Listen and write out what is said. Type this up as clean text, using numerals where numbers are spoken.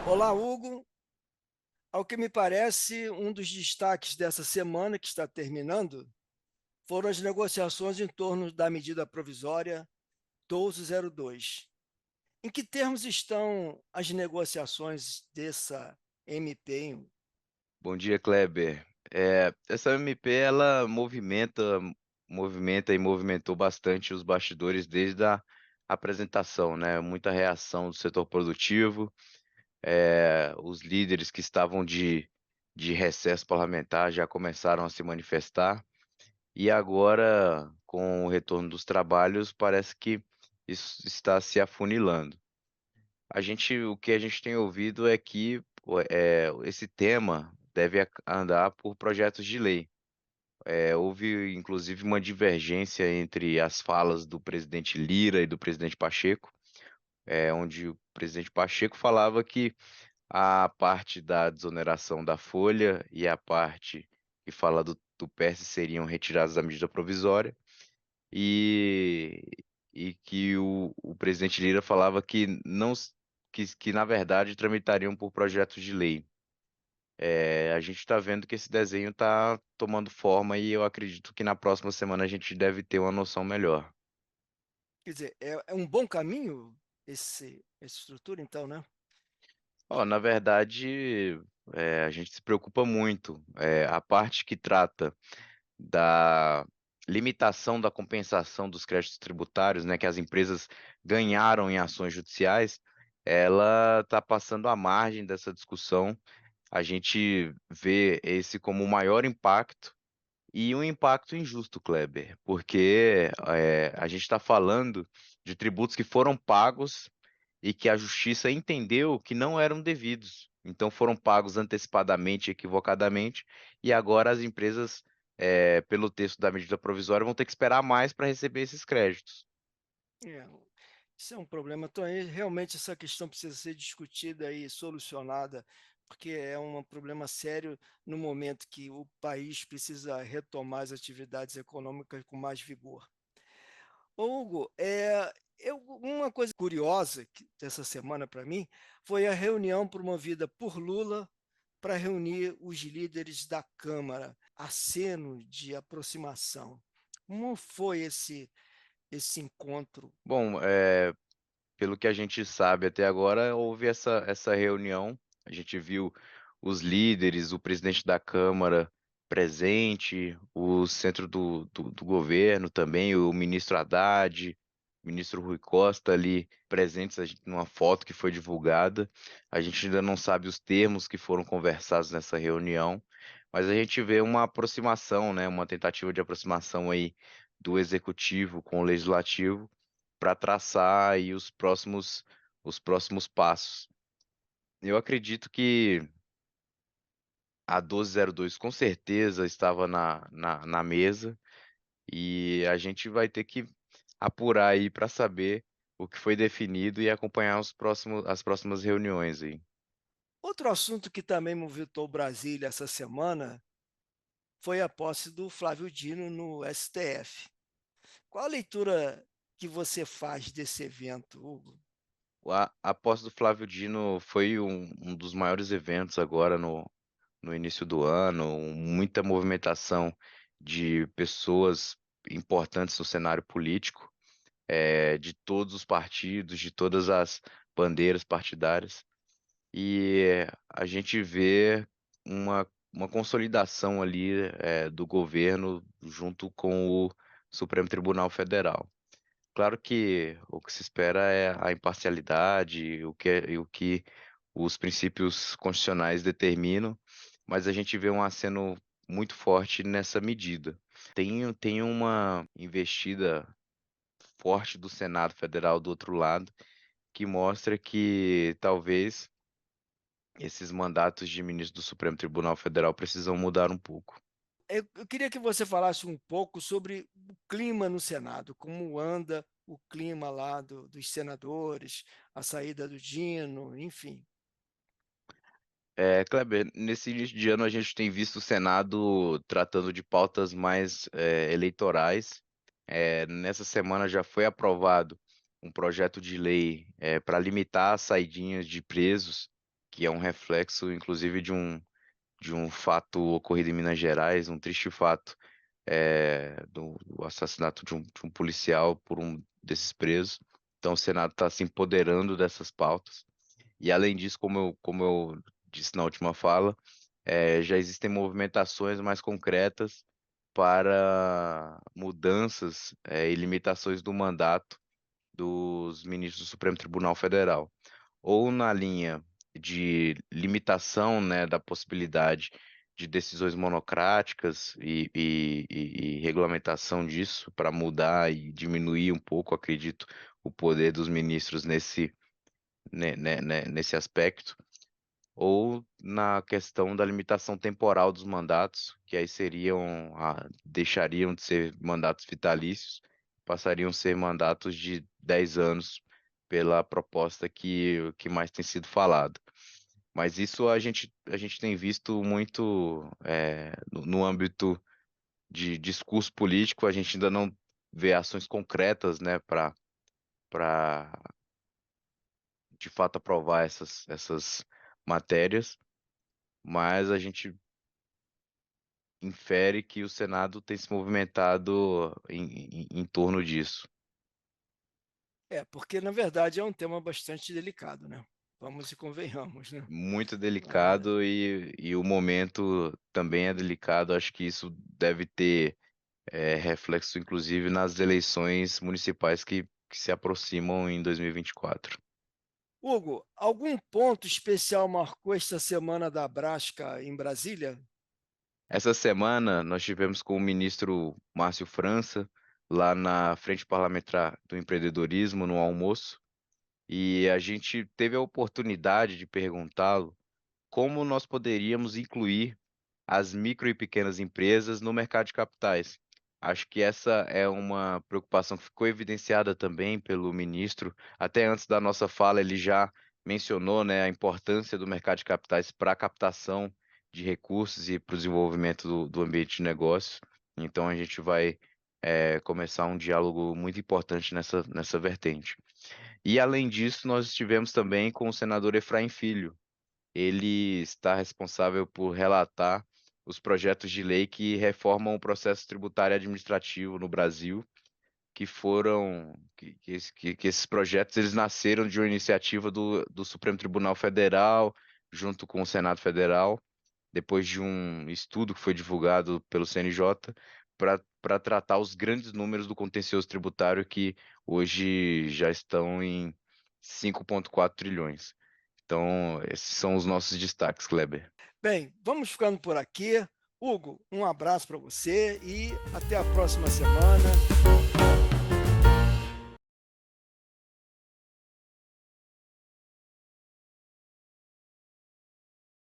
Olá, Hugo. Ao que me parece, um dos destaques dessa semana que está terminando foram as negociações em torno da medida provisória 1202. Em que termos estão as negociações dessa MP, hein? Bom dia, Kleber. Essa MP ela movimenta e movimentou bastante os bastidores desde a apresentação, né? Muita reação do setor produtivo, os líderes que estavam de recesso parlamentar já começaram a se manifestar e agora, com o retorno dos trabalhos, parece que isso está se afunilando. O que a gente tem ouvido é que esse tema deve andar por projetos de lei. Houve inclusive uma divergência entre as falas do presidente Lira e do presidente Pacheco, onde o presidente Pacheco falava que a parte da desoneração da folha e a parte que fala do PS seriam retiradas da medida provisória, e, e que o presidente Lira falava que não que na verdade tramitariam por projetos de lei. A gente está vendo que esse desenho está tomando forma e eu acredito que na próxima semana a gente deve ter uma noção melhor. Quer dizer, é um bom caminho essa estrutura, então, né? Ó, na verdade, a gente se preocupa muito. A parte que trata da limitação da compensação dos créditos tributários, né, que as empresas ganharam em ações judiciais, ela está passando à margem dessa discussão. A gente vê esse como o maior impacto e um impacto injusto, Kleber, porque a gente está falando de tributos que foram pagos e que a justiça entendeu que não eram devidos. Então foram pagos antecipadamente, equivocadamente, e agora as empresas, pelo texto da medida provisória, vão ter que esperar mais para receber esses créditos. É, isso é um problema. Então, realmente essa questão precisa ser discutida e solucionada, porque é um problema sério no momento que o país precisa retomar as atividades econômicas com mais vigor. Ô, Hugo, uma coisa curiosa dessa semana para mim foi a reunião promovida por Lula para reunir os líderes da Câmara, aceno de aproximação. Como foi esse encontro? Bom, pelo que a gente sabe até agora, houve essa reunião. A gente viu os líderes, o presidente da Câmara presente, o centro do governo também, o ministro Haddad, o ministro Rui Costa ali presentes numa foto que foi divulgada. A gente ainda não sabe os termos que foram conversados nessa reunião, mas a gente vê uma aproximação, né, uma tentativa de aproximação aí do executivo com o legislativo para traçar aí os próximos passos. Eu acredito que a 1202 com certeza estava na mesa e a gente vai ter que apurar aí para saber o que foi definido e acompanhar as próximas reuniões aí. Outro assunto que também movimentou Brasília essa semana foi a posse do Flávio Dino no STF. Qual a leitura que você faz desse evento, Hugo? A posse do Flávio Dino foi um dos maiores eventos agora no início do ano, muita movimentação de pessoas importantes no cenário político, de todos os partidos, de todas as bandeiras partidárias, e a gente vê uma consolidação ali, do governo junto com o Supremo Tribunal Federal. Claro que o que se espera é a imparcialidade, o que os princípios constitucionais determinam, mas a gente vê um aceno muito forte nessa medida. Tem uma investida forte do Senado Federal do outro lado, que mostra que talvez esses mandatos de ministro do Supremo Tribunal Federal precisam mudar um pouco. Eu queria que você falasse um pouco sobre o clima no Senado, como anda o clima lá dos senadores, a saída do Dino, enfim. Kleber, nesse início de ano a gente tem visto o Senado tratando de pautas mais eleitorais. Nessa semana já foi aprovado um projeto de lei para limitar as saidinhas de presos que é um reflexo, inclusive, de um fato ocorrido em Minas Gerais, um triste fato, do assassinato de um policial por um desses presos. Então, o Senado está se empoderando dessas pautas. E, além disso, como eu disse na última fala, já existem movimentações mais concretas para mudanças, e limitações do mandato dos ministros do Supremo Tribunal Federal, ou na linha de limitação, né, da possibilidade de decisões monocráticas e regulamentação disso para mudar e diminuir um pouco, acredito, o poder dos ministros nesse aspecto, ou na questão da limitação temporal dos mandatos, que aí deixariam de ser mandatos vitalícios, passariam a ser mandatos de 10 anos, pela proposta que mais tem sido falada. Mas isso a gente tem visto muito, no âmbito de discurso político. A gente ainda não vê ações concretas, né, para de fato aprovar essas matérias, mas a gente infere que o Senado tem se movimentado em torno disso. Porque na verdade é um tema bastante delicado, né? Vamos e convenhamos, né? Muito É, delicado, e o momento também é delicado. Acho que isso deve ter reflexo, inclusive, nas eleições municipais que se aproximam em 2024. Hugo, algum ponto especial marcou esta semana da Brasca em Brasília? Essa semana nós tivemos com o ministro Márcio França lá na Frente Parlamentar do Empreendedorismo, no almoço, e a gente teve a oportunidade de perguntá-lo como nós poderíamos incluir as micro e pequenas empresas no mercado de capitais. Acho que essa é uma preocupação que ficou evidenciada também pelo ministro. Até antes da nossa fala, ele já mencionou, né, a importância do mercado de capitais para a captação de recursos e para o desenvolvimento do ambiente de negócio. Então, a gente vai começar um diálogo muito importante nessa vertente. E, além disso, nós estivemos também com o senador Efraim Filho. Ele está responsável por relatar os projetos de lei que reformam o processo tributário e administrativo no Brasil, que esses projetos eles nasceram de uma iniciativa do Supremo Tribunal Federal, junto com o Senado Federal, depois de um estudo que foi divulgado pelo CNJ, para tratar os grandes números do contencioso tributário, que hoje já estão em 5,4 trilhões. Então, esses são os nossos destaques, Kleber. Bem, vamos ficando por aqui. Hugo, um abraço para você e até a próxima semana.